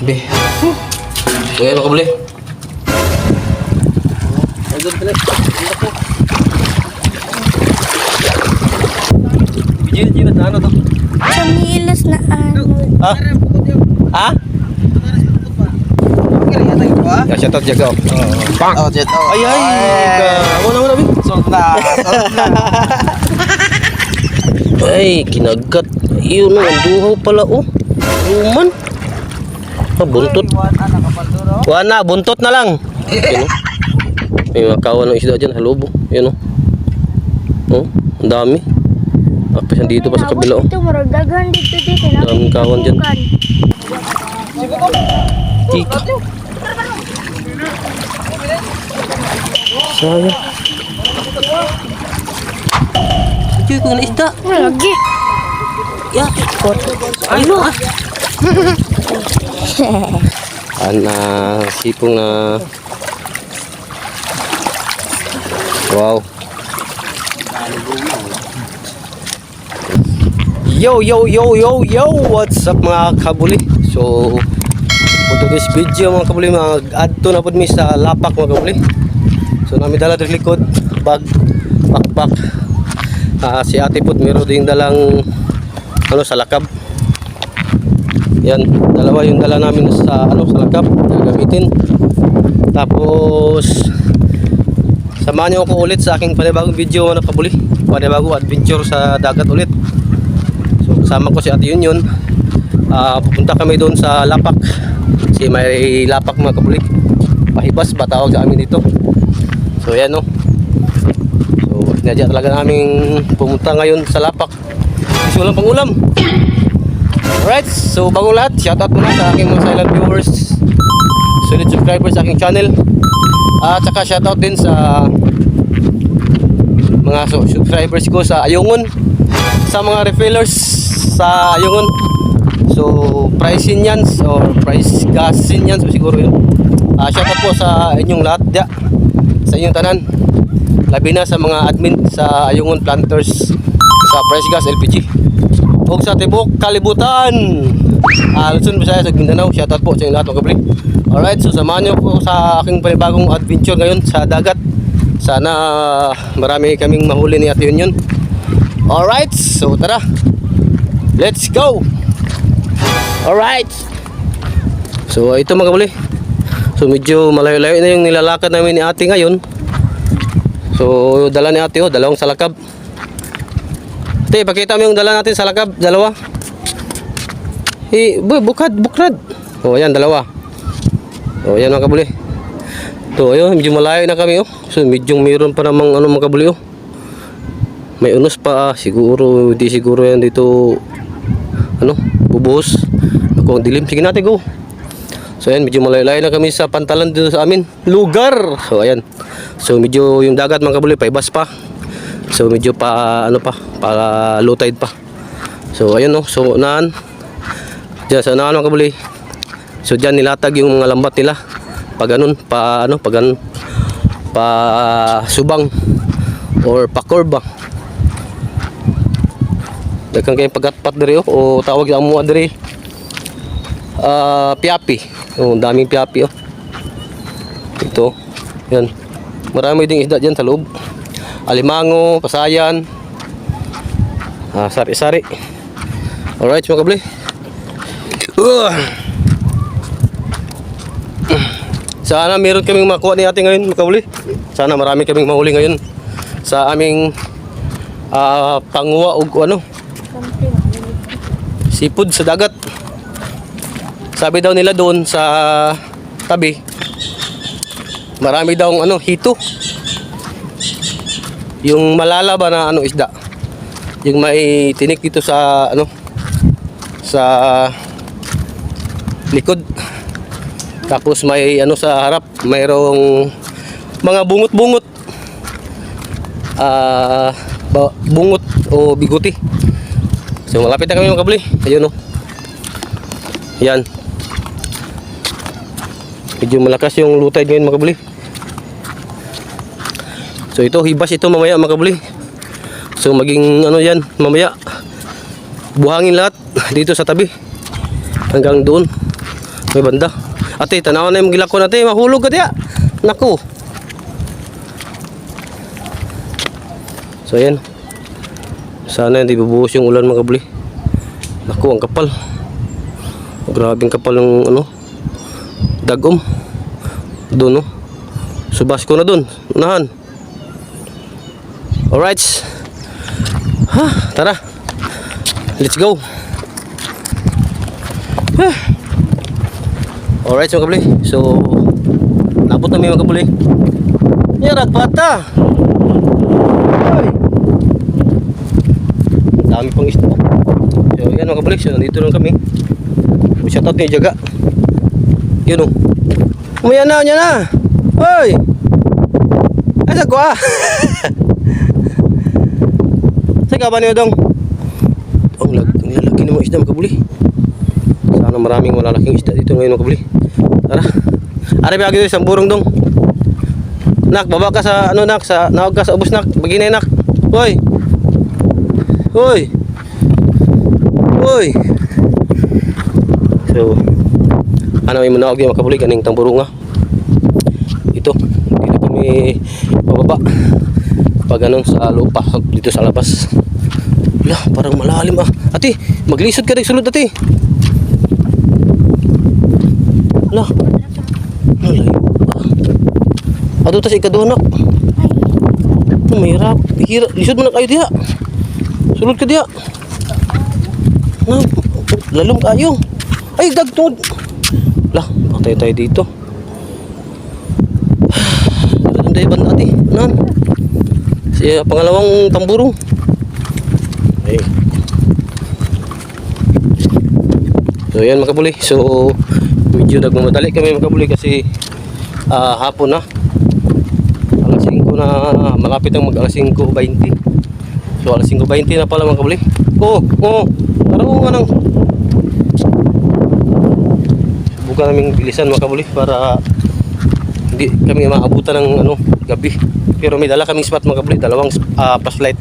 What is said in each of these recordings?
Be. Ayan mga kabuli. Jil na ano to? Pamilas na ano. Ha? Ha? Ya, shout out jaga. Bang. Oh, jet. Ay ay. Muna Bi. Salt na. Ay, kinagat. Yun ang duhaw pala oh. Ruman. Buntot. Wana, buntot na lang. Yun, oh. May mga kawan ng isda dyan, halobo. Yun oh. Oh, ang dami. Tapos dito pa sa kabila oh. Ito, maragdagan dito. Daming kawan dyan. Tiki. Sayang. Cuy, kung isda. Lagi. Ya, kot. Ano ah? Ana, sipong na. Wow. Yo, what's up mga kabuli? So, for this video mga kabuli, mag-add to na po mi sa lapak mga kabuli. So, namin dala sa likod, backpack. Si ate po, meron din dalang sa lakab. Yan, dalawa yung dala namin sa sa lakab, gagamitin. Tapos, samahan niyo ako ulit sa aking panibagong video mga kabuli. Panibagong adventure sa dagat ulit. So, kasama ko si ate yun. Pupunta kami doon sa lapak. Kasi may lapak mga kabuli. Pahibas ba tawag sa amin dito. So, yan no. So, sinadya talaga namin pumunta ngayon sa lapak. Kasi walang pang-ulam. Alright, so bago lahat, shoutout muna sa aking mga silent viewers, solid subscribers sa aking channel. At saka shoutout din sa mga subscribers ko sa Ayungon, sa mga refillers sa Ayungon. So, price Inyans or price gas Inyans siguro yun. Shoutout po sa inyong lahat, sa inyong tanan. Labi na sa mga admin sa Ayungon Planters sa price gas LPG. O sa tibok kalibutan, Luzon, Visayas, Mindanao, shoutout po sa inyong lahat mga kabli. Alright, so samahan nyo po sa aking panibagong adventure ngayon sa dagat. Sana marami kaming mahuli ni Ate Yun. Alright, so tara, let's go. Alright, so ito mga kabli. So medyo malayo-layo na yung nilalakad namin ni ate ngayon. So dala ni ate dalawang salakab. Ate, pakita mo yung dala natin sa lakab, dalawa. Bukrad. O, ayan, dalawa. O, ayan mga kabuli. So, ayun, medyo malayo na kami, oh. So, medyo mayroon pa namang, mga kabuli, oh. May unos pa, siguro, di siguro yan dito, bubuhos. Ako, ang dilim. Sige natin, go. So, ayan, medyo malayo-layo na kami sa pantalan dito sa amin. Lugar. So, ayan. So, medyo yung dagat, mga kabuli, paibas pa. So medyo pa para low tide pa. So ayun no, so unahan. Diyan sa unahan mga kabuli. So diyan nilatag yung mga lambat nila. Pag ganun, pa ganun. Pa subang or pa korba. Daghang kay pagatpat diri o tawag ang mo diri. Piapi. Oh, daming piapi oh. Ito. Yan. Marami ding isda diyan sa loob. Alimango, pasayan, sari-sari. Alright mga kabli. Sana meron kaming makuha ni ate ngayon mga kabli. Sana marami kaming mahuli ngayon sa aming panguha o seafood sa dagat. Sabi daw nila doon sa tabi, marami daw hito. Yung malala ba na isda, yung may tinik dito sa sa likod, tapos may sa harap mayroong mga bungot-bungot, bungot o biguti. So malapit na kami mga kabli. Ayun yan, medyo malakas yung low tide ngayon mga kabli. So ito, hibas ito mamaya mga kabuli. So maging yan mamaya. buhangin lahat dito sa tabi. Hanggang doon. May banda. Ate, tanawan na yung gilako natin. Mahulog ka diya. Naku. So ayan. Sana hindi bubuhos yung ulan mga kabuli. Naku, ang kapal. Grabing kapal ng ano. Dagom. Doon, no. Subas ko na doon. Unahan. Alright. Ha, tara. Let's go. Alright mga kabuli. So labot na mga kabuli. Yarat bata. Ay. Dami pang isda. So yan mga kabuli. So nandito lang kami. Shout out ni Jaga. Yun o. Umaya na niya na. Hoy. Asa ko ah. Saka ba niyo dong? Ang lalaki ng mga isda mga kabuli. Sana maraming malalaking isda dito ngayon mga kabuli. Tara. Ari ba dito isang burong dong. Nak, baba ka sa ano nak, sa naog ka sa ubos nak. Baginay nak. Hoy. Hoy. Hoy. So ano may manaog yung mga kabuli kaning tamburunga. Ito. Dito kami bababa. Pag anong sa lupa dito sa labas. Wala, parang malalim ah. Ate, maglisod ka rin sulod ate. Wala. Malayo ah. Ato tas ikaduhanak. Mahirap. Hira. Lisod mo na kayo diha. Sulod ka diha. Na, lalong kayo. Ay, dagtod. Wala, patay tayo dito. Ito tayo banda ate. Nan. Si pangalawang tamburong. Ay. So yan mga kabuli. So medyo nagmamadali kami mga kabuli kasi hapon na. Alas 5 na, malapit ang mag alas 5:20. So alas 5:20 na pala mga kabuli. Oo, parang anong subukan naming bilisan mga kabuli para hindi kami maabutan ng ano, gabi. Pero may dala kaming spot mga kabuli, dalawang flashlight.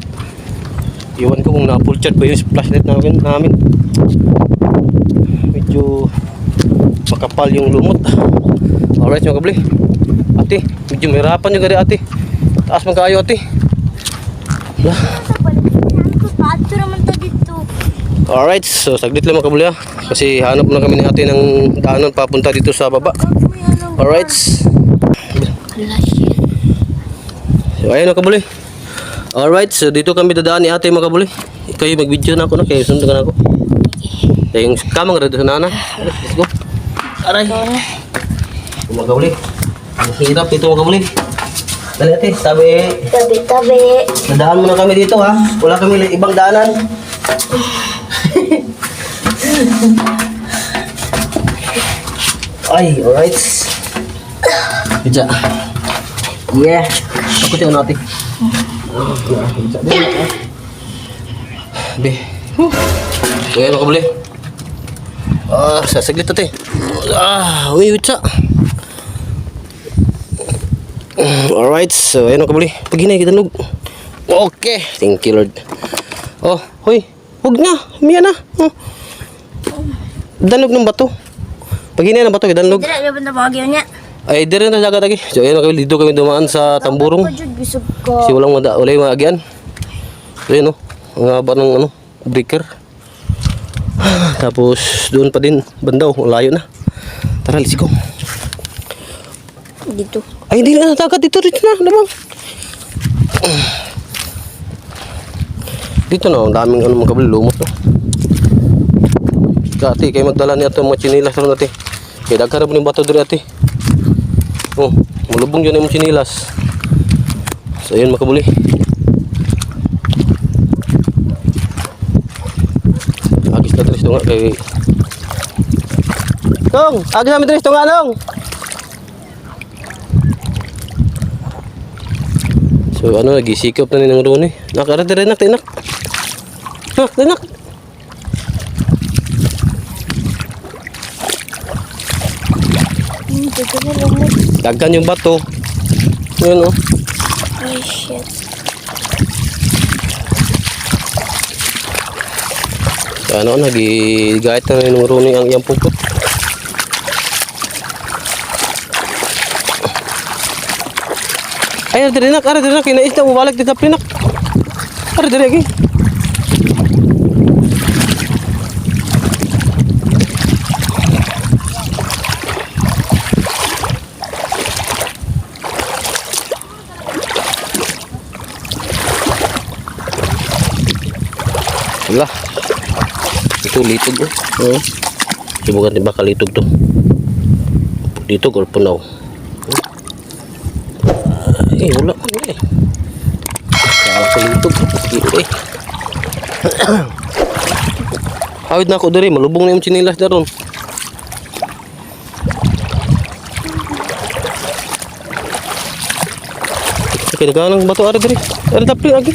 Iwan ko kung na-full charge ba yung flashlight namin. Medyo makapal yung lumot. Alright mga kabli. Ate, medyo mahirapan yung gari ate. Taas man kayo ate. Alright, so saglit lang mga kabli ha. Kasi hanap na kami ni ate ng daanan papunta dito sa baba. Alright. So ayun mga kabli. Alright, so dito kami dadaan ni ate mga kabuli. Kayo mag-video na ako na, kayo sundan na ako. Kaya yung kamang rado sa nana. Let's go. Aray. Mga kabuli. Ang hirap ito mga kabuli. Dali ate, tabi. Tabi. Dadaan muna kami dito ha. Wala kami ibang daanan. Ay, alright. Bisa. Yeah. Aku tengok natin. Be. Ayan ako bali. Sasaglit ate. Uy, witsa. Alright, so ayan ako bali. Paghinay kita nog. Okay, thank you Lord. Oh, hoy. Huwag na, miya na. Danlog ng bato. Paghinay ng bato, danlog. Dira na ba na bagyo niya? Ay, dire na dagat lagi. So ayan ako, dito kami dumaan sa tamburong. Kasi walang maagian. So yun o, ang haba ng ano, breaker. Tapos doon pa din bandaw, layo na. Tara, let's go. Dito. Ay, hindi na dagat dito na, lamang. Dito na, ang daming ano mga kabili, lumot no. Ate, kayo magdala niya ito mga chinilas ron ate. Kaya dagkarap ng bato dito ate. Oh, malubong yun yung chinilas. So yun makabuli. Agis na tres tunga kay Tong, agis namin tres tunga nong. So ano, nagisikap na ninang roon eh. Nakarad rin nak, tinak. Ha, tinak. Dagan yung bato. Yun o. Ay, shit. So Ano, nagigait na ng Rooney ang iyang pupot. Ay, ari na, kinaisda mo balik dito pinak. Ari lagi. Wala. Ito litog oh. Subukan din baka litog to. Litog or punaw. Wala man eh. Sa litog. Eh. Awid na ako diri, malubong na yung chinilas daron. Okay, naghanang bato ari diri. Ari tapli lagi.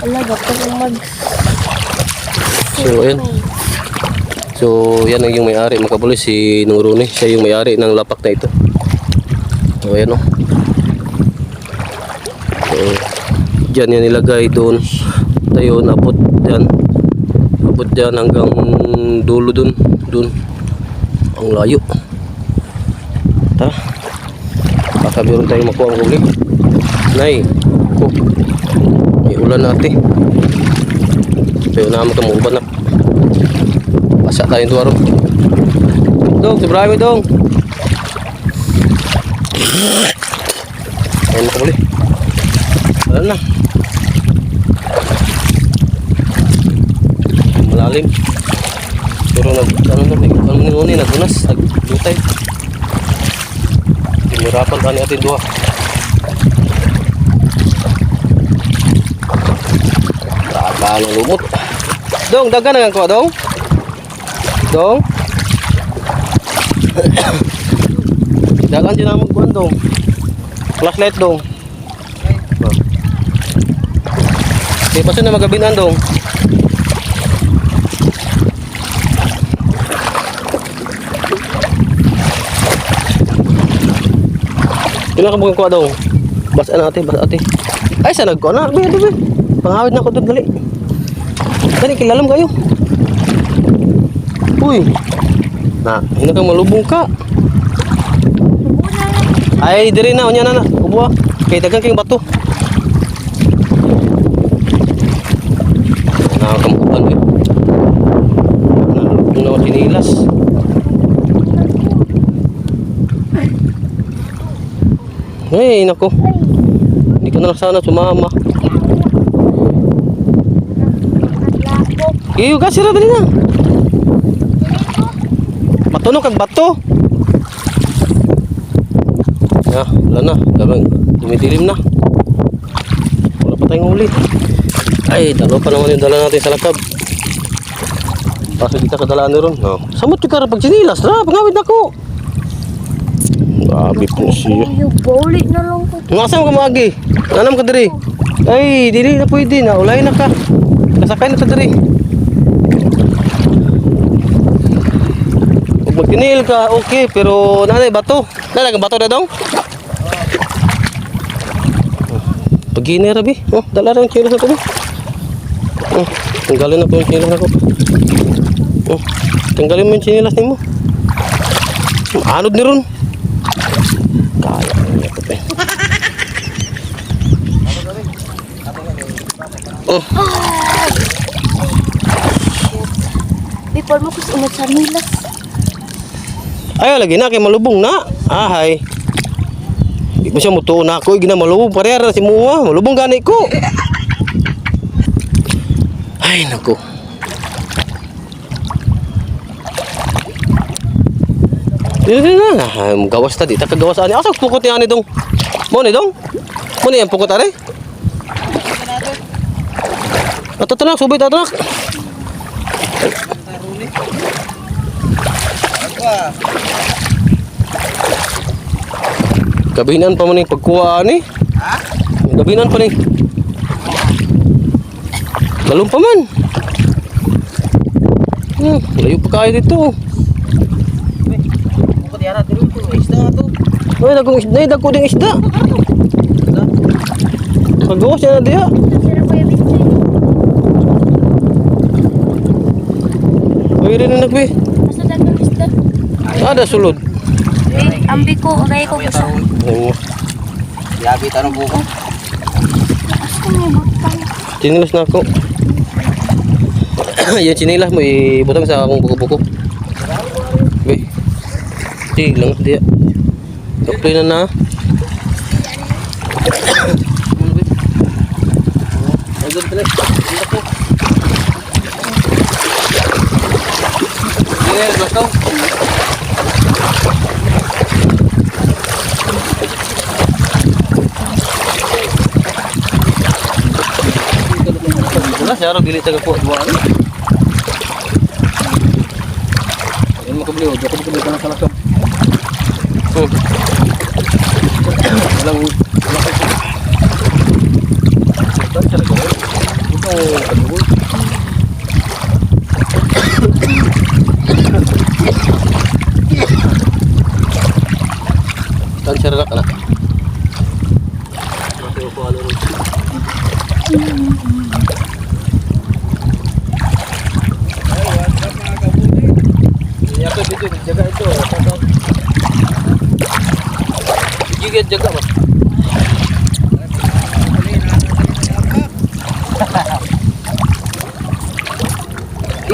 Wala, dapat mag... So, ayan. So, yan ang yung may-ari, mga kabuloy, si Nung Rooney. Siya yung may-ari ng lapak na ito. So, ayan o. So, dyan yan nilagay doon. Tayo, napot dyan. Napot dyan hanggang dulo doon. Doon. Ang layo. Tara. Baka meron tayong makuha ang huli. Nay. Oh. May ulan natin. Pero naman ka mo uban na. Basa tayong tuwaro. Dong, sobrami dong. Ayan ka muli. Wala na. Malalim. Pero nagunas. Naglutay. Tinirapan ka ni ating duha. Tagaan ang lumot. Dong, dagan na ko, dong. Dong. Dagan dyan na magbuhan, dong. Flashlight, dong. Okay, paso na magabinan, dong. Kailan ka bukan ko, dong. Basa na ate, basa ate. Ay, saan nagko na? Bibi. Pangawid na ako doon, dali. Dali, kilalam kayo. Uy. Na, hindi kang malubong ka. Ay, diri na, unya na. Ubuha. Kay dagang kayong bato. Nakakamukupan eh. Nalubong na ako sinilas. Ay, nako. Hindi ko na lang sana sumama. Iyo, kasi na dali na. Matunog kag bato. Wala na. Dumidilim na. Wala pa tayong huli. Ay, dalawa pa naman yung dala natin sa lakab. Pasok kita kadalaan na ron. Samot ka rin pag sinilas. Pangawid na ko. Grabe po siya. Bawli na lang ko. Ngasam ka maagi. Nanam ka diri. Ay, dili na pwede na. Ulay na ka. Kasakay na ta diri. Pag magtinil ka, okay. Pero nanay, bato. Nanay, bato na dong? Pag-gini rabi. Dala rin yung chilas na ko. Tanggalin na po yung chilas na ko. Tanggalin mo yung chilas ni mo. Anod ni ron. Kaya niya ko eh. Bipol mo kasi umot sa nilas. Ayaw lagi na kay malubong na. Ahay. Di mo siya mutuo na ako. Gina malubong. Parehara si Mua. Malubong gani ko. Ay naku. Dili na. Gawas ta di. Takagawas ani. Asa pukot ni ani dong. Mo ni dong. Mo ni ang pukot are. Tatanak. Subay tatanak. Gabinan pa man yung pagkuha ni. Ha? Gabinan pa ni. Galong pa man. Layo pa kayo dito. Bukod yan natin ito. Isda nga ito. Ay, dagko ding isda. Pagawas niya na diha. Sira ko yung bitchin. Uy rin na nagbi. Asa dagang isda? Ada sulod. Ambi ko, agay ko gusa. Oo. Yabi tanong buko. Asa may butang? Chinilas na ako. Yung chinilas mo ibutang sa akong buko-buko. Be. Sige lang dia. Doktor na na. Agad pala. Ako. Sige, basta. Wala siya ro dili taga ko duwa. Yan makabli og ako dito na kalakap. Walang kan cara gawin. Ito kadugol. Kan cara nak anak. Masih ko alo. Ya tuh itu jaga itu. Gigit jaga mas.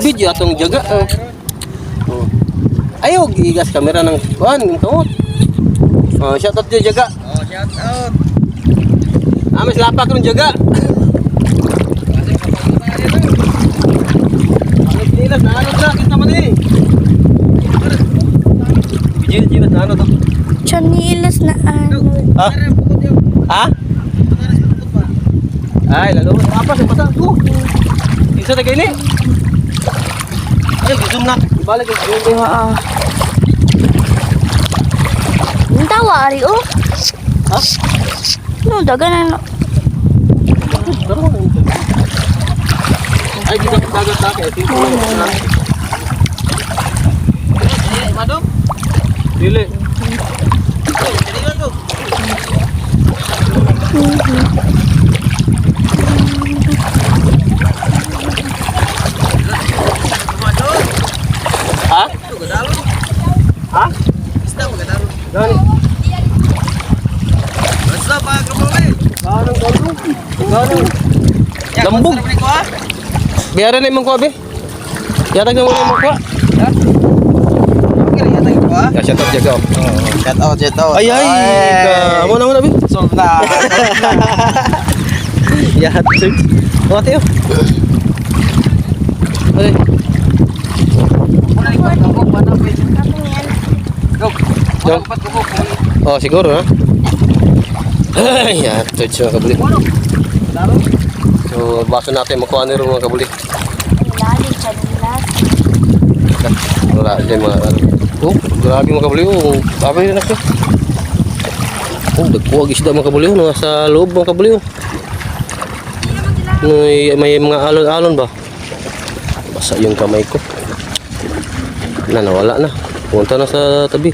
Ibig atong jaga. Ayo gigas kamera ng kuan ng tawot. Shout out dia jaga. Oh, shout out. Amis lapak ron jaga. Jilas na ano sa kita man eh. Jilas na ano to? Chanilas na ano. Ha? Ha? Ay, lalo. Apa sih pasal tu? Isa na kayo ni. Ay, zoom na. Ibalik yung zoom. Ah. Ang tawa, Ari, oh. Ha? No, dagan na. Ay, kita dagat na kayo. Tingko na. Madam? Dili. Ha? Ha? Gani. Basta pa kabuli. Ganong ganong. Ganong. Lambog. Biara na imong kuha, be. Yatag na muna imong kuha. Okay, yata ito ah. Ya, shout out jaga. Shout out, shout out. Ay, ay. Amo na, be. Solve na. Ya, sir. O, ate, oh. Ay. Muna ikot ako, paano ba yun? Kami yan. Go. Go. Paano ko po? Oh, siguro, ha? Ay, ya, touch mga kabuli. Laro? So, baso natin makuha nito mga kabuli. Ang lalim, chanilas. Wala dyan mga ano. Oh, grabe mga kabuli. Oh, sabi rin ako. Oh, nagkuwag isda mga kabuli. Oh, nasa loob mga kabuli. Oh. May mga alon-alon ba? Basa yung kamay ko. Nawala na. Punta na sa tabi.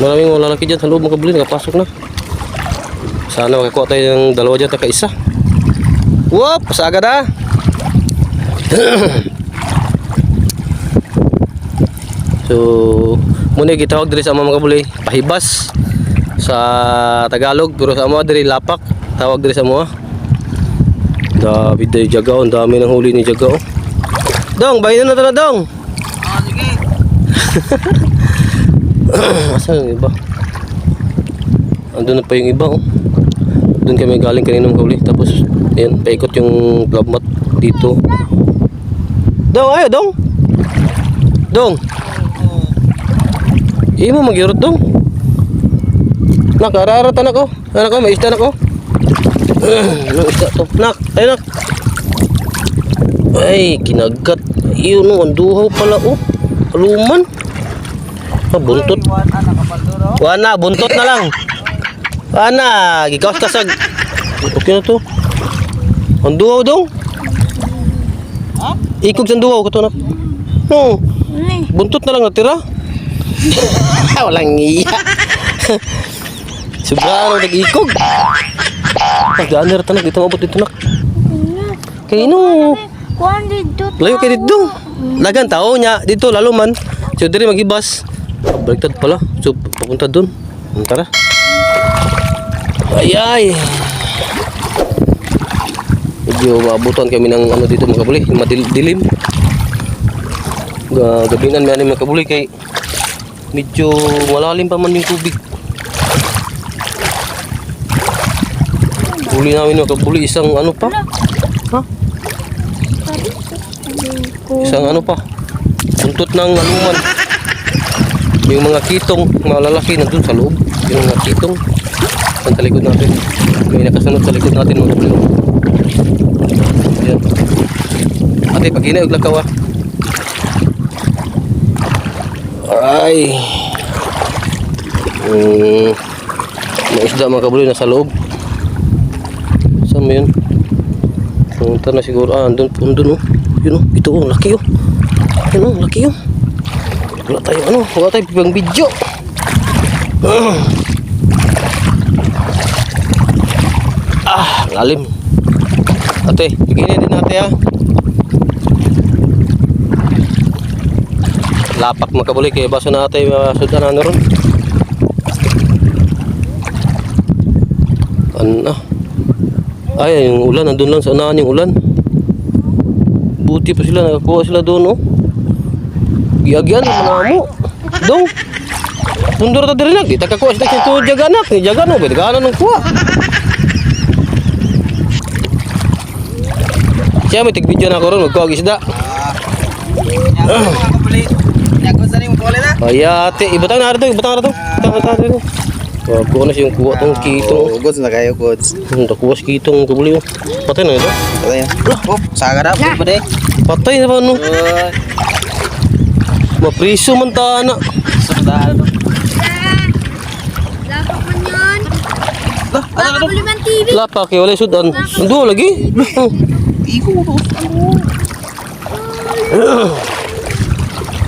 Maraming lalaki dyan sa loob mga kabuli. Nakapasok na. Sana makakuha tayo ng dalawa dyan taka isa. Whoop! Pasaga na! So, muna gitawag diri sa mga kabuli. Pahibas sa Tagalog. Pero sa mga diri lapak. Tawag diri sa mga. David day Jagao. Ang dami ng huli ni Jagao. Dong! Bayin na ito na dong! Ah, sige. Asan yung iba? Andun na pa yung iba oh. Doon kami galing kanina mga kabuli. Tapos ayan, paikot yung club mat dito. Dong, ayo dong. Dong. Imo magyurot dong. Nak, ararat anak ko. Anak ko, may isda anak ko. Ano isda to? Nak, ay nak. Ay, kinagat. Iyon no, ang duhaw pala oh. Aluman. Ah, buntot. Wala nakapalduro. Wana, buntot na lang. Wana, gikawas kasag. Okay na to. Ang duhaw dong. Ha? Ikog sa duhaw kato na. No, Ano buntot na lang natira. Walang iya. Sobrang nag-ikog. Pagdaan na tanak dito mabot dito nak. Kay no. Kuan dito. Layo kay dito. Lagan tao nya dito lalo man. So diri magibas. Baliktad pala. So papunta doon. Tara. Ay. Medyo maabutan kami ng ano dito mga kabuli, madilim. Gabinan may mga kabuli kay medyo malalim pa man yung tubig. Huli namin mga kabuli isang ano pa? Ha? Isang ano pa? Buntot ng aluman. Yung mga kitong, mga lalaki nandun sa loob. Yung mga kitong sa likod natin. May nakasunod sa likod natin mga kabuli. Ayan. Ate, pag hinaig lang kawa. Ay. May isda mga kabuli nasa loob. Saan mo yun? Punta na siguro. Andun oh. Yun oh, ito oh, laki oh. Yun oh, laki oh. Wala tayo pang video. Lalim. Ate, bigyan din natin ha. Lapak makabuli kaya baso na ate sudan na ron. Ano? Ay, yung ulan nandun lang sa unahan yung ulan. Buti pa sila, nakakuha sila doon oh. Giyagyan, manamo. Dong. Mundur ta diri lang, di ta kakuha sila sa jaganak, ni jagano, beda kana nang kuha. Siya may tig-video na ko ron, magkuha isda. Ay ate, ibutang na rito. Wag ko na siyang kuha tong kitong. Goods na kayo, goods. Nakuha si kitong kabuli oh. Patay na ito. Patay yan. Oh, sagarap. Patay. Patay na ba no? Mapriso man ta na. Sundalo. Lapak man yun. Baka buliman TV. Lapak kay wala sudan. Ando lagi.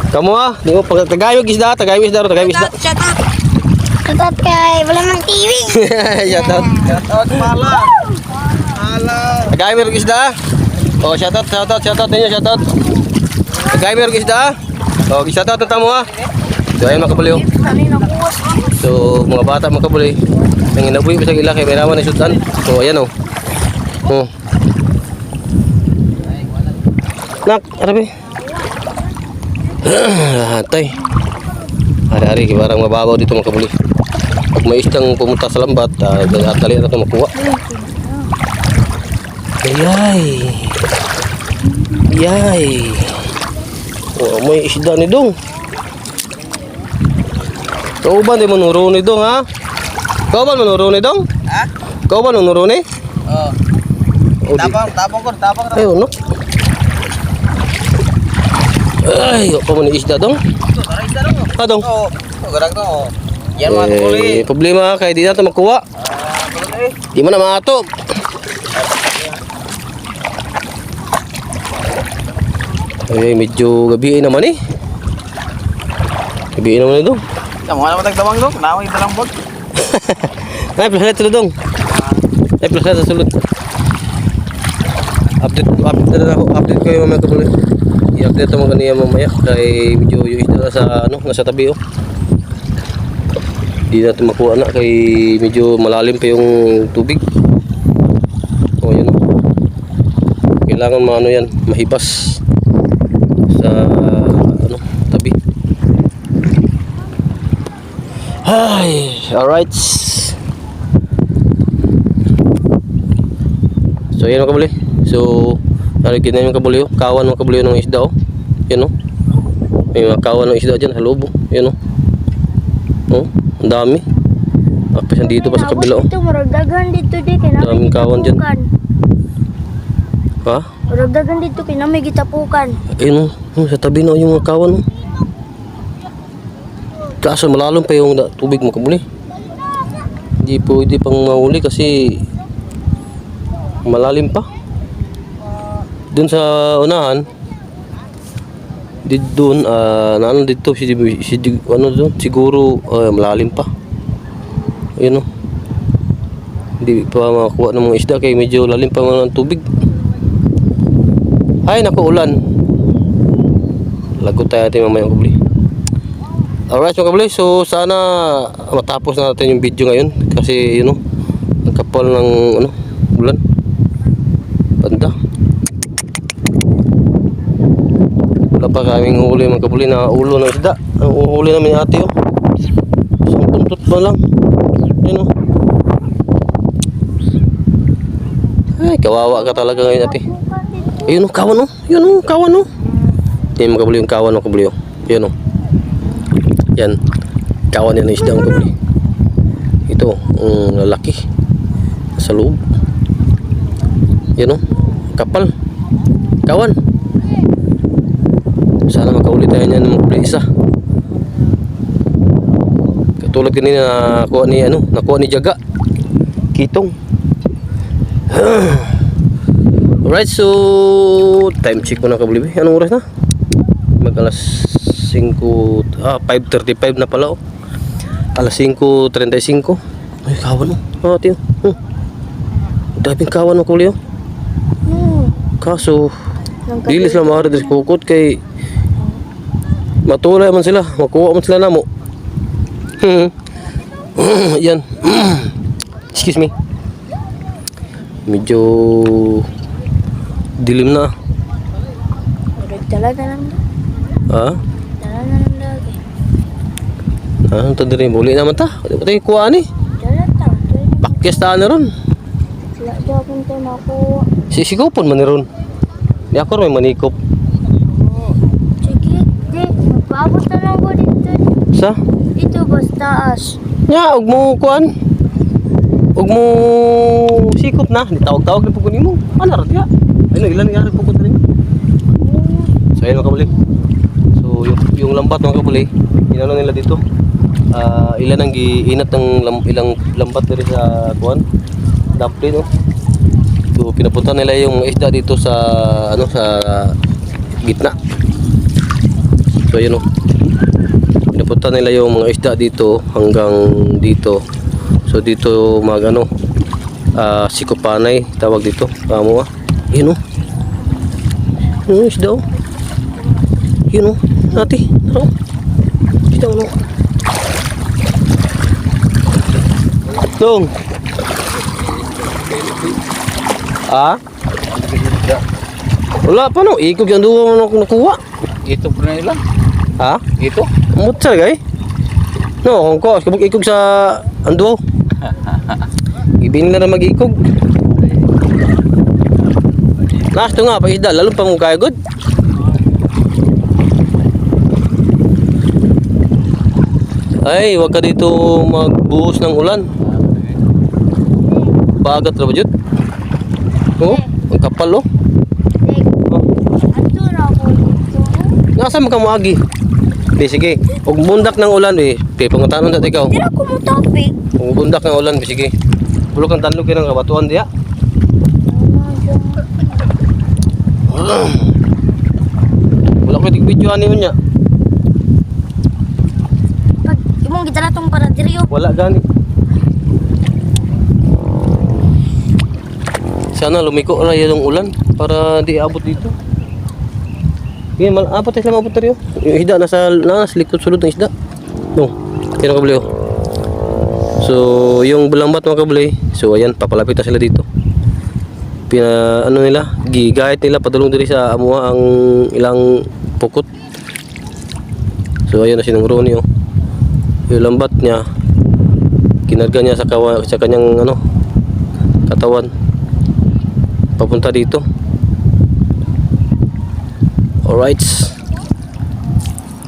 Kamu ah, di mo pag tagayog isda. Shout out kay Buliman TV. Shout out. Shout pala. Tagayog isda. Oh, shout out ninyo, shout out. Tagayog isda. Oh, shout out tamo ah. So ayun makabuli oh. So mga bata makabuli. Ang inabuhi pa sa ila kay Berawan na sudan. So ayan oh. Oh. Nak, arabi. Tay. Hari-hari barang mababaw dito makabuli. Pag may istang pumunta sa lambat, dali na ito makuha. Yay. Oh, may isda ni Dong. Kau ba di manuro ni Dong ha? Kau ba manuro ni Dong? Ha? Kau ba manuro ni? Oh. Tapang ko. Ay, no. Ay, pa man isda Dong. Ha Dong? Oh, garang to. Yan mga kabuli. Problema kay di na ito makuha. Di mo na maato. Ay, medyo gabi naman eh. Gabi naman ito. Tama na matagdamang dong. Naway dalang bot. Ay, plus na dong. Ay, plus na sa sulod. Update ko yung mamaya kabuli. I-update mo kanina mamaya. Kay medyo yung isda sa ano, nasa tabi oh. Di natin makuha na kay medyo malalim pa yung tubig. Oh, yan oh. Kailangan maano yan, mahibas sa ano, tabi. Ay, alright. So yan mga kabuli. So narikit na yung kabuli oh. Kawan mga kabuli ng isda oh. Yan oh. May mga kawan ng isda dyan sa loob oh. Yan oh. Oh, ang dami. Tapos dito pa sa kabila oh. Ito maragdagan dito di kay Daming kawan dyan. Ha? Maragdagan dito kay may gitapukan. Ayun oh. Sa tabi na yung mga kawan oh. Kaso malalim pa yung tubig mga kabuli. Hindi pwede pang mahuli kasi malalim pa. Doon sa unahan doon ano dito si ano doon siguro malalim pa. Ayun oh. Hindi pa makakuha ng mga isda kay medyo lalim pa mga ng tubig. Ay naku, ulan. Lagot tayo natin mamaya mga kabuli. Alright mga kabuli, so sana matapos na natin yung video ngayon kasi yun know, ang kapal ng ano, ulan. Banda. Wala pa kaming huli mga kabuli na ulo ng isda. Ang uhuli namin ni ate oh. Isang buntot ba lang. Yun oh. Ay kawawa ka talaga ngayon ate. Ayun oh, kawan oh. Yun oh, kawan oh. Yan mga kabuli yung kawan mga kabuli oh. Yun oh. Yan, kawan yan ng isda mga kabuli. Ito, ang lalaki sa loob. Yan o, kapal. Kawan. Sana makaulit tayo niyan mga kabuli isa. Katulad kanina nakuha ni ano, nakuha ni Jaga. Kitong. Alright, so time check ko na kabuli. Anong oras na? Mag-alas 5:35 na pala oh. Alas 5:35. Ay kawan oh. Tiyo. Daming kawan mo kulyo. Kaso dilis lang maaari sa kukot kay matulay man sila, makuha man sila namo. Yan. Excuse me. Medyo dilim na. Talaga lang. Ha? Talaga lang lagi. Ah, ito din buli naman ta. Pati kuha ni. Talaga. Pakyas taan na ron. Sila dyan tayo makuha. Sisigupon man ni ron. Di ako may manikop. Sige, di. Magpaabot na lang ko dito. Sa? Ito basta as. Nya, og mo kuan. Og mo sikop na. Di tawag-tawag na pugod mo. Ano ra diya? Ano ilan nga pugod na rin. So ayun mga kabuli. So yung lambat mga kabuli, inano nila dito. Ilan ang giinat ng ilang lambat diri sa kuan. Dumpling no. So pinapunta nila yung isda dito sa ano sa gitna. So yun oh. Pinapunta nila yung mga isda dito hanggang dito. So dito mag ano sikopanay tawag dito. Kamo ah. Yun oh. Yung isda oh. Yun oh. Ate, taro. Isda oh. Tung. Ah? Wala pa no, ikog yung duwa mo nakuha. Ito po na ilan? Ha? Ito? Mutsal gay? No, kung ko, kabog ikog sa ando. Ibin na mag-ikog. Nasto nga, pa isda, lalo pa mong kaya good. Ay, wag ka dito magbuhos ng ulan. Bagat na ba dyan? Oh, ang kapal oh. Ato na ako dito. Nasa mo ka moagi? Di sige. Og bundak ng ulan eh. Kay pangutanon sa ikaw. Hindi ako mo topic. Og bundak ng ulan sige. Pulo kang tanlog ng kabatuan diya. Wala ko video ani mo niya. Pag imong gitara tong para diri oh. Wala gani. Sana lumiko na yung ulan para di abot dito. Yan, abot tayo lang abot tayo. Yung isda nasa likod sulod ng isda. No, yan ang kabuli oh. So, yung lambat mga kabuli. So, ayan, papalapit na sila dito. Ano nila, gigahit nila padulong diri sa amuha ang ilang pukot. So, ayan na si Ronnie oh. Yung lambat niya, kinarga niya sa kanyang ano, katawan. Papunta dito. Alright.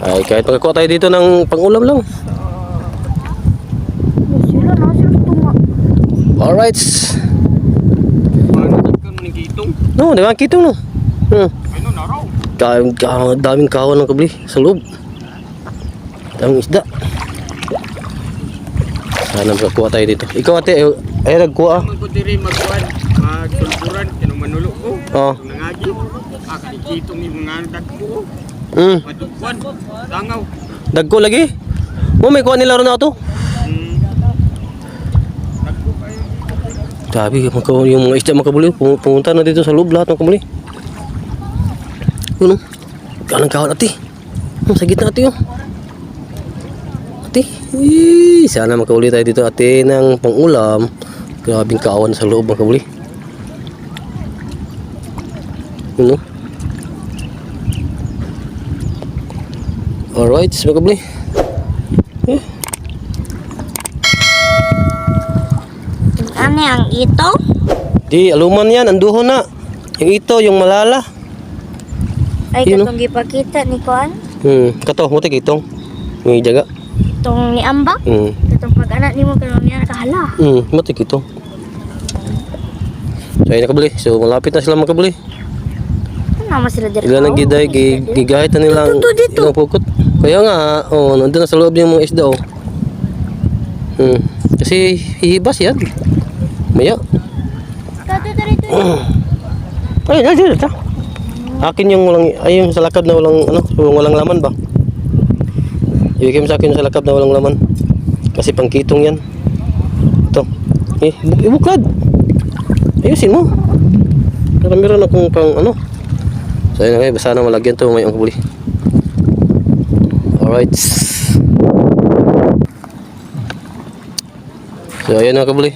Ay, kahit magkakuha tayo dito ng pangulam lang. Sila na sila tuma. Alright. No, di ba? Kitong no. Ano na raw? Daming kawan ng kabli sa loob. Daming isda. Sana magkakuha tayo dito. Ikaw ate, ay nagkuha. Kung ko diri magkuhan, magsulburan, kinong manulo ko. Oo. Nangagi. Kanikitong yung mga dagko. Madukwan. Tangaw. Dagko lagi. Mo may kuha nila ron na to. Dagko kayo. Sabi, yung mga isda mga kabuli, pumunta na dito sa loob lahat mga kabuli. Yun o. Kanang kawan ati. Sa gitna ati o. Ati. Sana makahuli tayo dito ati ng pangulam. Grabing kawan sa loob mga kabuli. Yun o. Alright mga kabuli. Ano ang ito? Di, aluman yan. Anduho na. Yung ito, yung malala. Ay, Yun, katong gipakita ni Kuan. Kato, mutik itong. Yung ijaga. Itong ni Ambak. Katong pag-anak ni mo karon niya nakahala. Mutik ito. So, ayun nakabuli. So, malapit na sila makabuli. Ano naman sila dito? Sila nang giday, gigahit na nilang Dito. ilang pukot. Kaya nga, nandun na sa loob yung mga isda, oh. Kasi hihibas yan. Maya. Dito. Ay, dito. Akin yung walang, ay yung sa lakab na walang, yung walang laman ba? Ibigay mo sa akin yung sa lakab na walang laman. Kasi pangkitong yan. Ito. Ibuklad. Ayusin mo. Meron akong pang, So, ayun nga, basta na malagyan to, may ang kabuli. Alright. So, ayan na kabuli.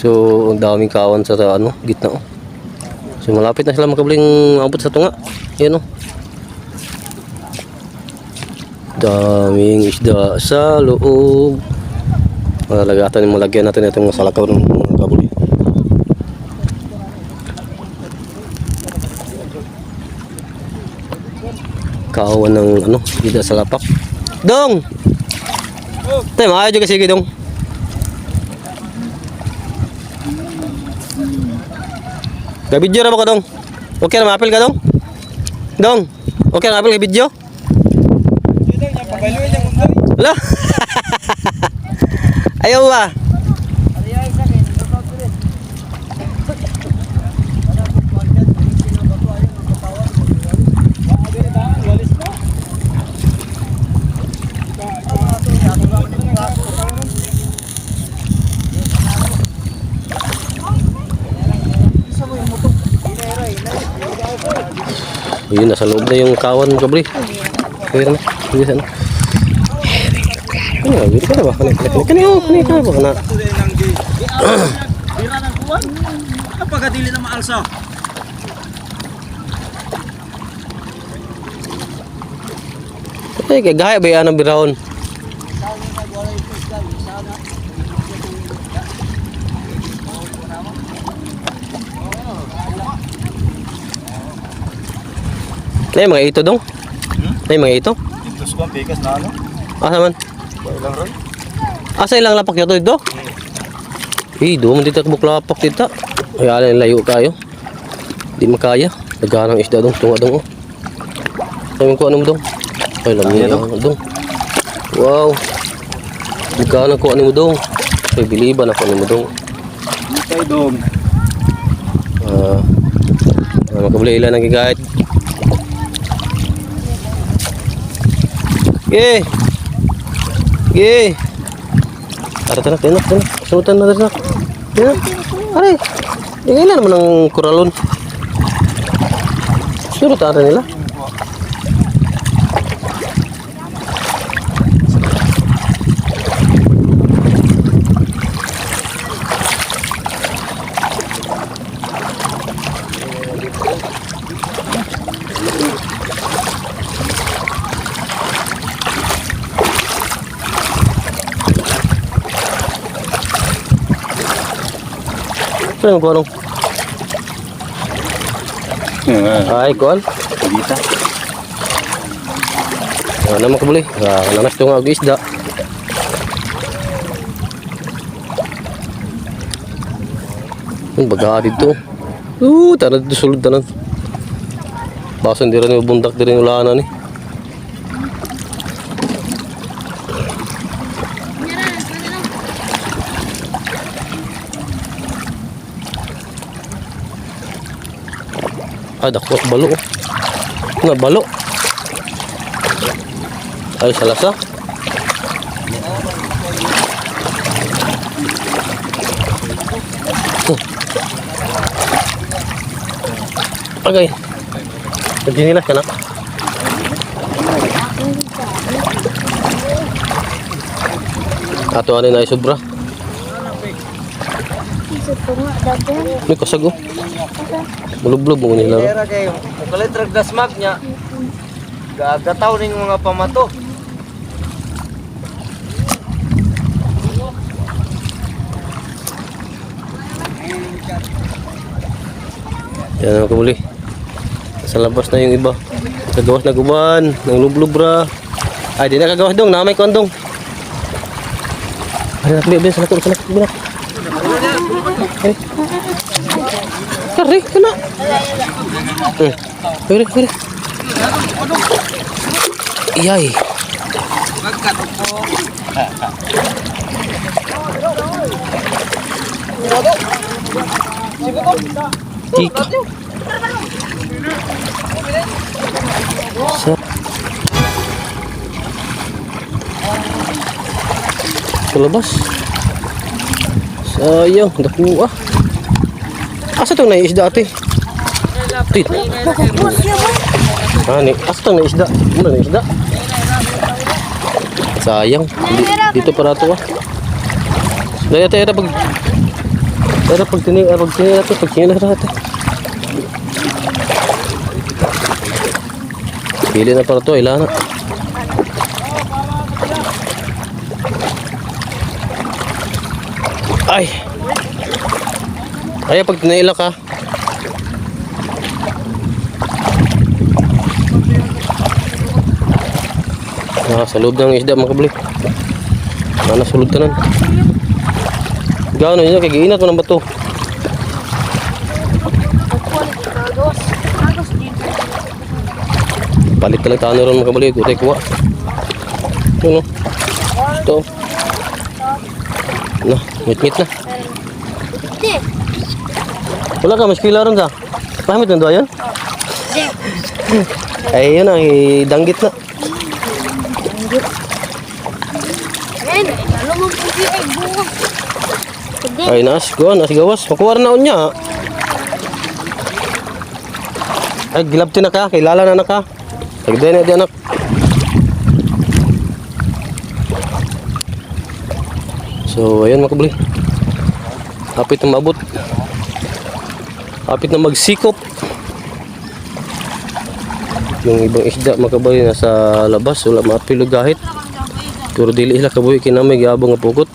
So, ang daming kawan sa gitna oh. So, malapit na sila makabuling abot sa tunga. Ayan oh. Daming isda sa loob. Malagatan yung malagyan natin itong salakaw ng mga kabuli. Kawan ng isda sa lapak. Dong! Tayo, maayo juga sige dong. Gabidyo na ba ka dong? Okay na ma-apil ka dong? Dong, okay na ma-apil ka video? Wala? Ayaw ba? Ayun, nasa loob na yung kawan mga kabli. Kaya na, hindi sana. Ano, bili ka na ba? Kanina ka na ba? Kana. Bira ng kuwan. Kapag dili na maalsa. Ay, kaya gaya ba yan ang birahon? Ay, mga ito dong? Ay, mga ito? Ito sa pikas na ano? Asa man? Ilang roy? Asa ilang lapak nyo ito? Doon dito buklapak dito. Ay, alay layo kayo. Di makaya. Naghanang isda dong. Tunga dong oh. Sabi ko ano mo dong? Ay, lamig dong. Wow. Naghanang ko ano mo dong? Ay, biliban ako ano mo dong. Tay dong. Makabuli ilan ang gigahit. Ge. Tara. Sunutan na tara. Yan. Aray. Ilan naman ang kuralon. Sunutan nila. Ano yung kuwanong? Ay, kuwan. Dita. Ano naman kabuli? Nanas ito nga ang isda. Ang baga dito. Tanad dito sulod tanad. Basa hindi rin yung bundak din yung ulanan eh. Dako balo. Nga balo. Ay salasa. Agay. Nagdinilas ka na? Ato ano na sobra. Isa po nga, dagan. May kasag oh. Bulub-bulub mo nila. Kaya kayo, kung kalitrag na smag niya, gagataw ning mga pamato. Yan ang kamuli. Sa labas na yung iba. Kagawas na guban. Ng lublubra. Ay, di na kagawas dong. Namay ko andong. Ay, nakabib din. Salakot. Binak. Ay. Kari ka na. Kari. Iyay. Tika. Sa labas. Sayang, daku ah. Asa itong naiisda ate? Tit. Ani, asa itong naiisda? Muna naiisda? Sayang. Dito para ito ah. Dahil ate, pag tinila ate. Pili na para ito, ilan na. Ay! Ay, pag tinila ka. Sa loob ng isda mga kabli. Sulod ka nan. Gano'n yun, kagiinat mo ng bato. Palit talaga tayo ron mga kabali. Gutay kuha. Yun o. Ito. Na, ngit-ngit na. Di. Wala ka, mas kila ron ka. Pahimit na doon yan? Di. Ay, yun na, danggit na. Ayan, lalo mo po ay bunga. Di. Ay, gawas. Makuha rin na niya. Ay, gilabti na ka. Kilala na ka. Tagday na di anak. So, ayan mga kabali. Hapit na maabot. Hapit na magsikop. Yung ibang isda mga kabali nasa labas. Wala maapilo gahit. Pero dili sila kabuhi kinamay gabang nga pukot.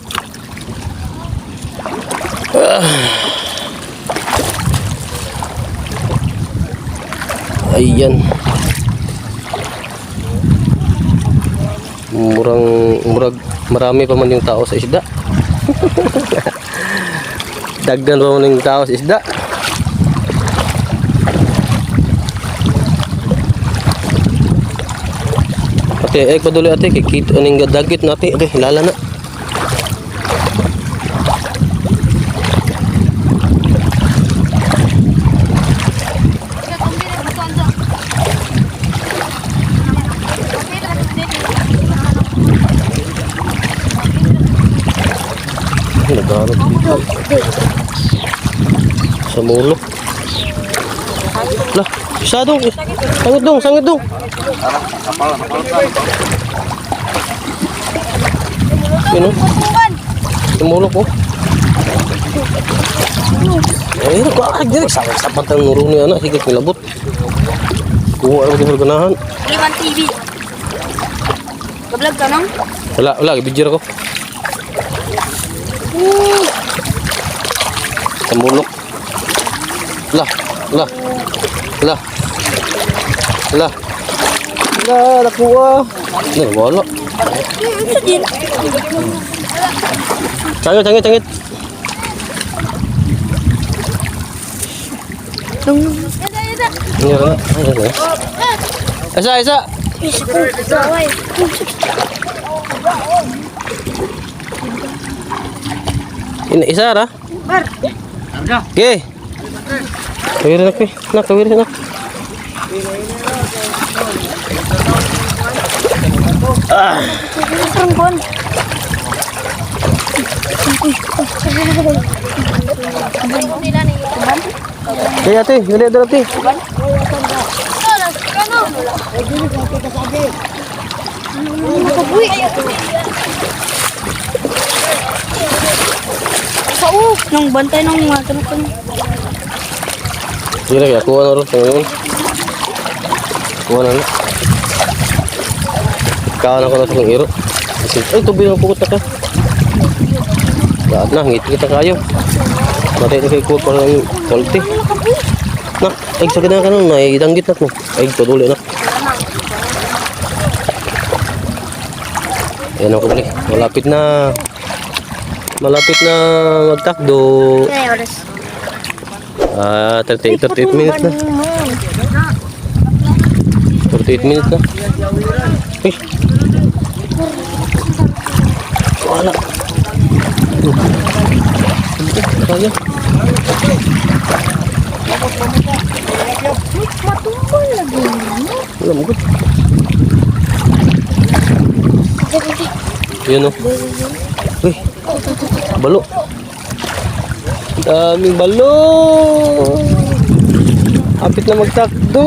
Ayan. Murag marami pa man yung tao sa isda. Dagdan pa man yung tao sa isda. Ate, paduloy ate, kikita ning dagit natin. Okay, hilala na. Nagharap dito. Sa mulok. Lah, isa dong. Sangit dong. Yun o. Tumulok o. Ay, nagkakagdirik. Sapat ang nuro niya na. Sige, kilabot. Kuha ako sa ganahan. Liman TV. Kablog ka nang? Wala, ibidyo ako. Tumulok. Lah. Nakuha. Wala. Ito din. Cangit. Isa. Isa ko saway. Isa ra. Bar. Okay. Kawiri na. Perempuan. Sila nih, teman. Kaya ate, gali ate ate. Nakabuhi. Nang bantay ng mga tanong. Sige na, kaya kuha na rin. Ngayon. Kuha na rin. Kawan ako na sa kong iro. Ay, tubig ang pukot na ka. Lahat na, ngit-ngit na kayo. Matay na kayo kuha pa ng quality. Na, ay, sakit na ka nun. Ay, danggit na mo. Ay, paduli na. Ayan ako balik. Malapit na. Malapit na magtakdo. 38 minutes na. 38 minutes na. Uy. Wala. Kaya. Matumpol lagi. Wala mo gud. Yun o. Uy. Balo. Daming balo. Kapit na magtakdo.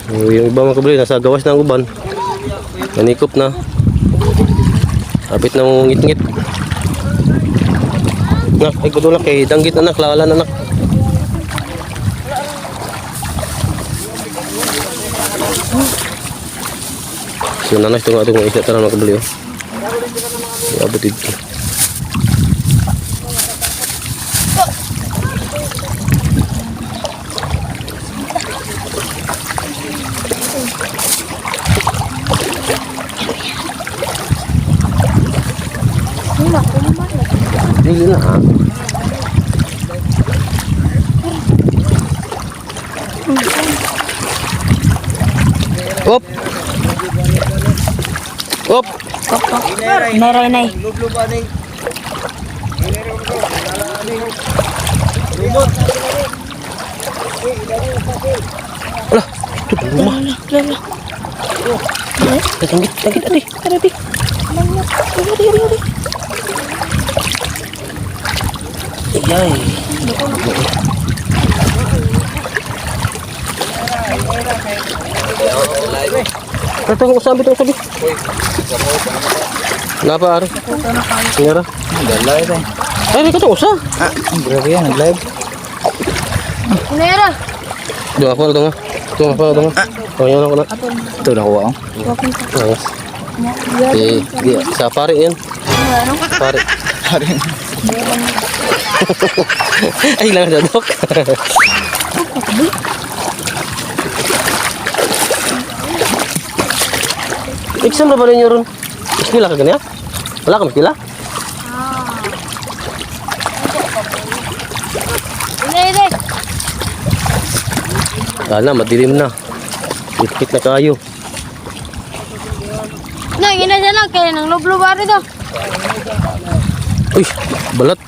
Yung iba mga kabili, nasa gawas ng uban. Nanikop na. Kapit na mong ngit-ngit. Nak, ay kutulak kay danggit anak, lawalan anak. So nanas ito nga ito kung isya tara mga kabili. Abot ito. Dili na ha. Op. Op. Meron na eh. Alah, tuh rumah. Tanggit, tanggit ati. Ati. Yay. Tatang usabi to usabi. Napa ari? Sinara. Live eh. Ay, ka to usa. Grabe yan, live. Nera. Do ako na to nga. To ako na to nga. Oh, yan ako na. Ito na kuha. Yes. Di sa pare yan. Pare. Pare. Ay, lang sa dok. Exam na ba rin yun? Iskila ka ganyan? Wala ka maskila? Nera. Wala, madilim na. Ikit na kayo. Na, ina siya lang kaya nang lublubar ito. Uy, balat.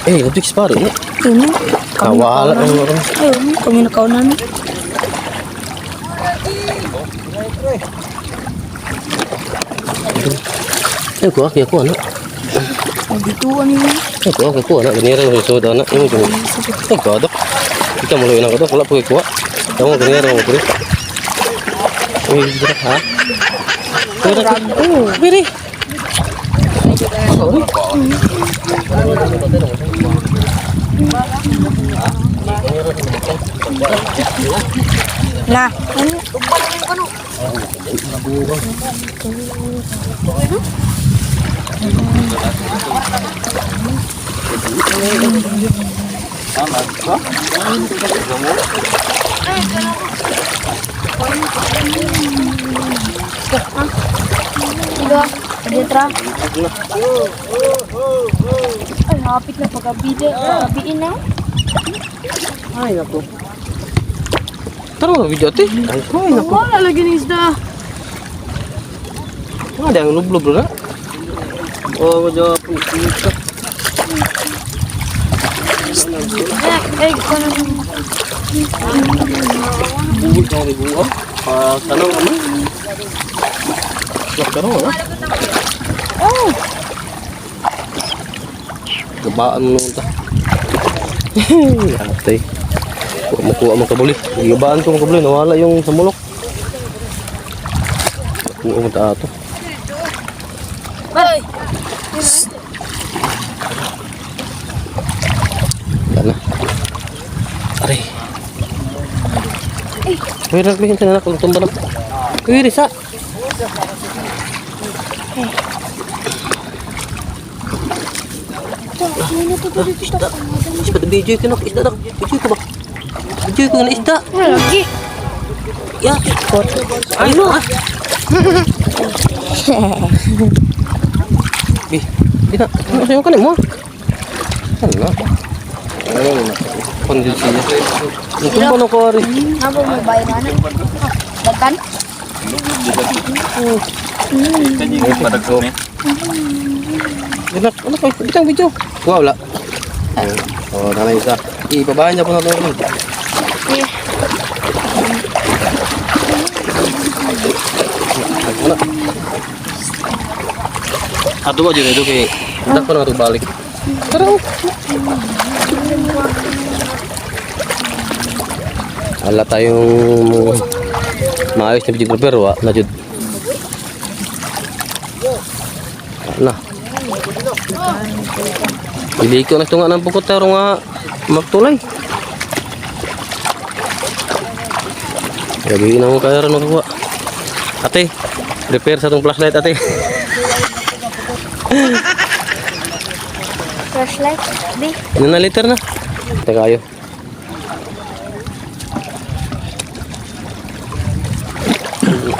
Eh, nabix pare. Ano? Kawala na yun. Ayun, kami nakaw namin. Eh, kuha, kaya kuha na. Nagituan niyo. Eh, kuha, kaya kuha na. Ganira yung suda na. Yung kuha. Eh, kuha dok. Ika mo lang ito. Wala po kaya kuha. Kamu ganira mo puri. Uy, dito ha? Dito ka. Oh, biri. Nah, Dito. Ay, hapit na pag-abide. Gabiin na. Ay, naku. Tara mo video ate. Ay, naku. Wala lagi ng isda. Ada yang lublob na. Oh, jawab pun kita. Eh, kono. Bubul kau ibu. Tanong naman. Lah, tanong na. Oh, baan mo nung ta. Ate. Makuha mo kabuli. Igabaan ko mo kabuli. Nawala yung samulok. Makuha mo ta ato. Ay! Yan na. Aray. Uy, nagbihin ka na kung tumba na. Uy, Risa. Isda, video ka na. Isda na. Video ka ba? Video ka na isda. Lagi. Ya. Ay, no. Di na. Ano sa'yo ka na mo? Ano? Pandil siya. Ang tumba na ko, Ari. Apa mo bayaran? Bakan? Enak, ano kayo? Bitang video. Wow, wala. Oh, nanay isa. Ibabahan niya po na ito. Ano? Ato ba dyan ito kay... Dapat ko na ito balik. Tara. Wala tayong maayos na videographer, wa na jud. Na. Pili ko na ito nga ng pukot taro nga magtulay. Gabi na mo kaya rin magawa. Ate, repair sa itong flashlight, ate. Flashlight? Di? Ano na liter na? Teka kayo.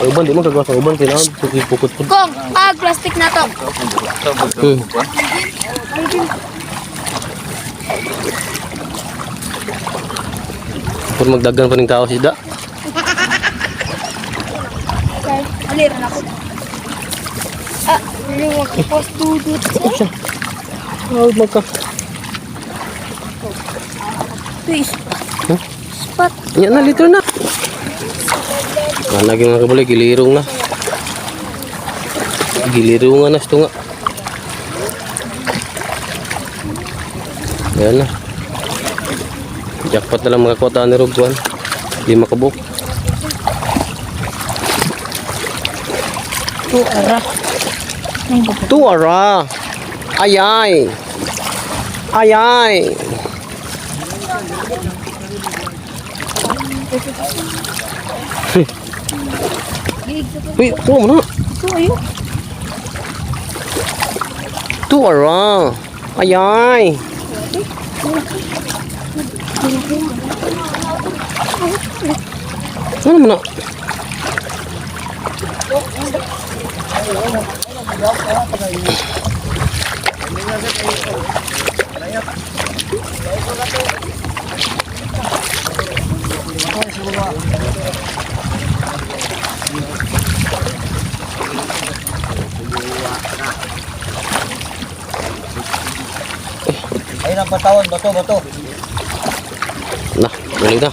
Uban, di mo kagawa sa uban. Kailangan pukot po. Kong! Plastic na to. Kung magdagan pa ng tao si Ida. Aliran ako. Ah, liwag ko post dudut siya. Oh, magka. Please. Huh? Spot. Yan na, liter na. Lagi mga kabalik, gilirong na. Gilirong na ito nga. Yan na. Jackpot na lang mga kota ni Rogwan. Di makabuk. Tuara. Ayay. Ayay. Uy, kuha mo na. Ito ayun. Tuara. Ayay. Ano mo na? Ayun ang patawan, bato. Nah, balik na.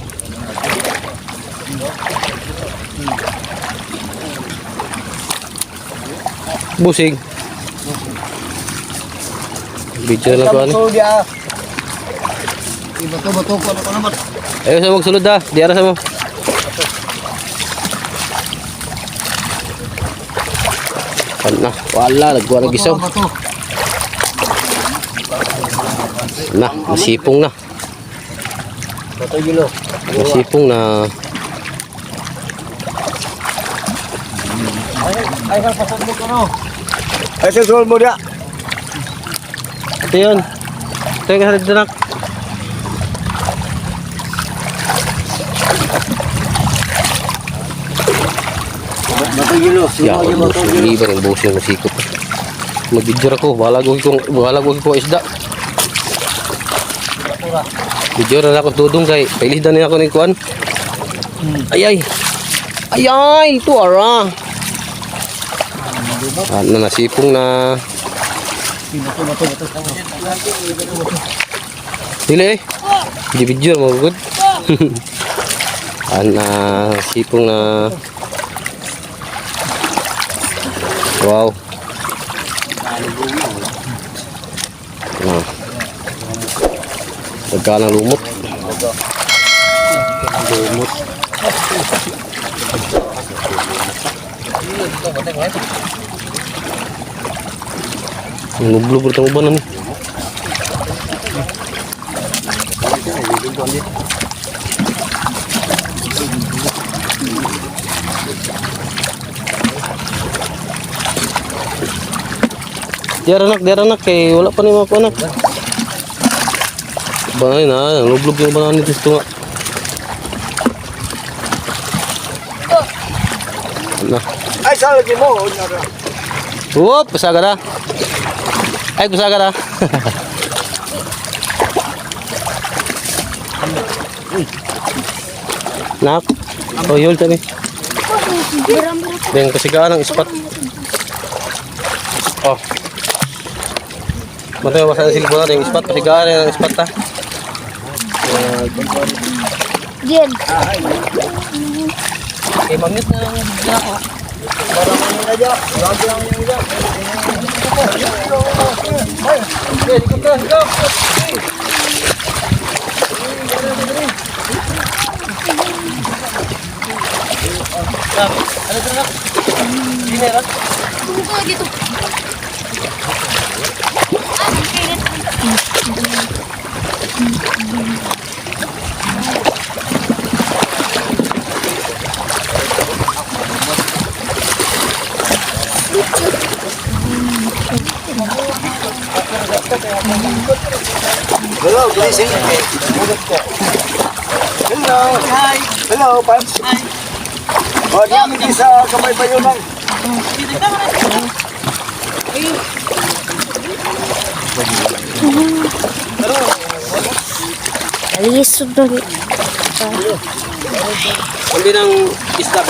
Busing. Video na ko ani. Bato ko na naman. Ayo sa magsulod da, di ara sa mo. Nah, wala nagkuha na gisaw. Nah, nasipong na. Bato gilo. Nasipong na. Ay sa pasok ko no. Ay sa sul mo dia. Ito yun. Ito yung kasalit danak. Bato gilo. Ya, libar yung buhos yung masikop. Mag-video ako. Bahala ko kong isda. Video na ako tudong kay pailidan niya ako ng kuan. Ayay. Ayay, ito ara. Ano nasipong na. Bato. Dili eh. Video mo good. Ana sipong na. Wow. Nah. Pagka ng lumot. Lumot. Nublo bertang ubanan nih. Dia anak kay wala pa ni mga anak. Banay na, lublog yung banana nito nga. Na. Ay, sa lagi mo. Whoop, pasaga na. Ay, pasaga na. Nak. Oh, yun tani. Dengan kesigaan ng ispat. Oh. Matay wasan ng silbo na yung ispat, kesigaan ng ispat ta. Jen. Okay, mamit na lang bigla ako. Para mo na dyan. Lagi lang yung dyan. Okay, ikot na, ikot. Ano ito na? Dinera? Tunggu lagi tuh. Hello, blessing. Hello. Hi. Hello, Pams. Hi. Oh, di kami sa kamay pa yun lang. Lisod dulu. Hindi ng isda.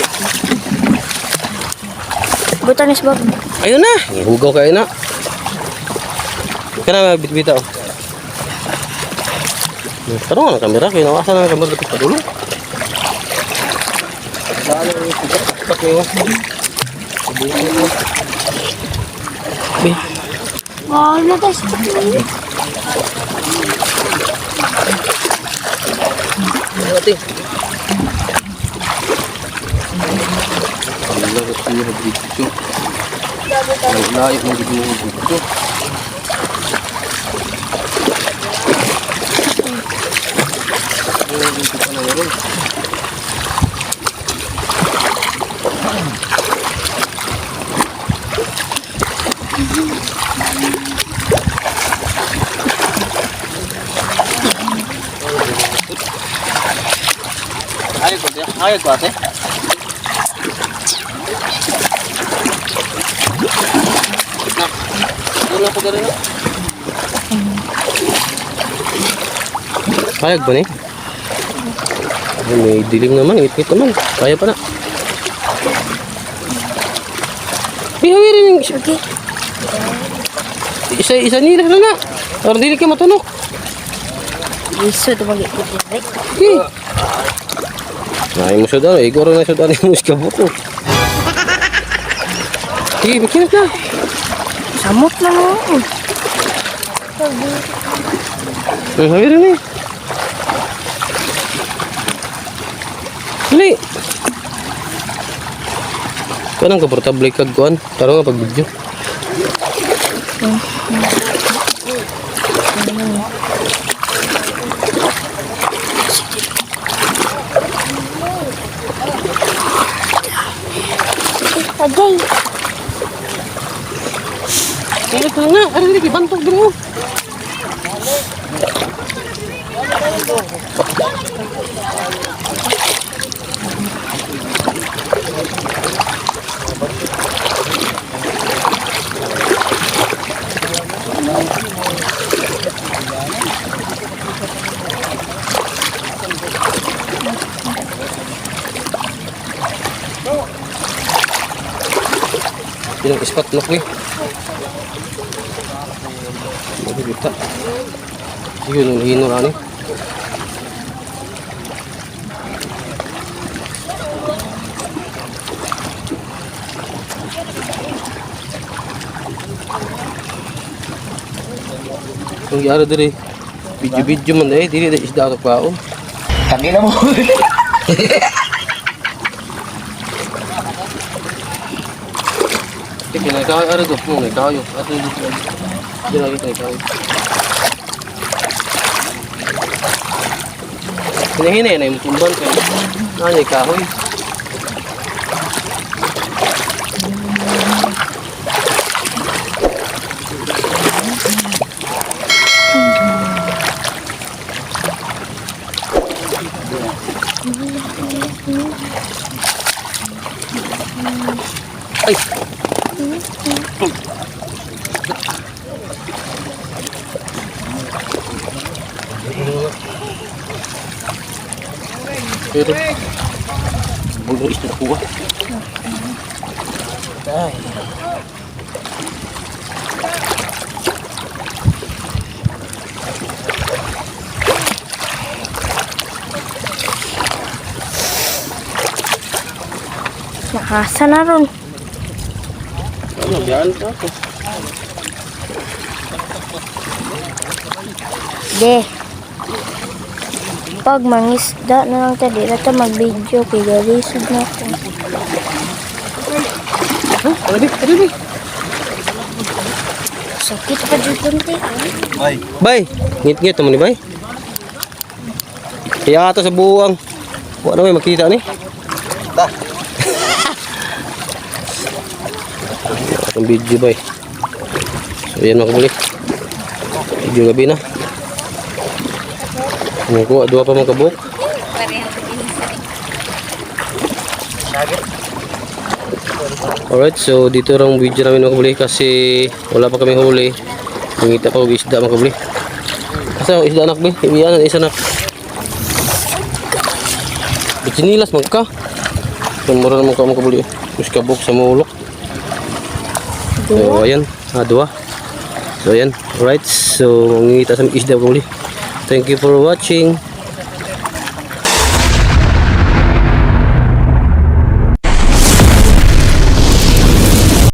Butan sebab. Ayun na, hugaw kayo na. Kaya bit-bitaw. Tarong ang kamera, kaya nawasan ang kamera dito pa dulo. Wah, na guys. Ate. Ayo ko ate. Wala ko garin. Payag ba ni? Ay, may dilim naman, ipit naman. Kaya pa na. Bihawirin yung Okay. isa nila na. Or dili ka matunok. Lisod bagi kita. Okay. Ay mo sudan, igor na sudan mo iska buto. Sige, bikinat na. Samot na mo. Ay, hawirin eh. Dali. Kanang kaportable kag kuan, taro nga pag video. Agay. Kaya ka nga, ano hindi bantog din mo. Bilang ispat lock nih. Jadi kita. Yun ang hino na ni. Ang yara diri. Video man eh, dili na isda ito kao. Tangina mo. Sige, nagkayo, ano to? Nagkayo. Ato yung dito. Hindi lagi nagkayo. Hinahinay na yung tumban kayo. Ano yung kahoy? Ay! Pero, bulong isda ko ba? Ay. Nakasa na ron. Ano, yan ka? De. Pag mangisda na lang tadi, rata mag-video kay galisod na ako. Ano? Sakit pa dyan kunti. Ay. Bay! Ngit-ngit naman ni Bay. Kaya ata sa buwang. Wala na may makita ni. Da. Ang video Bay. So yan mga kabuli. Video gabi na. Kuha, dua pa mga kabuk. Alright, so dito lang video namin mga kabuli kasi wala pa kami huli. Mangita pa og isda mga kabuli. Asa isda anak Bay? Ibiyanan isa nak. Bitsinilas magka. Mura naman ka mga kabuli. Mas kabuk sa mulok. So ayan, dua. So ayan, alright. So mangita sa isda mga kabuli. Thank you for watching.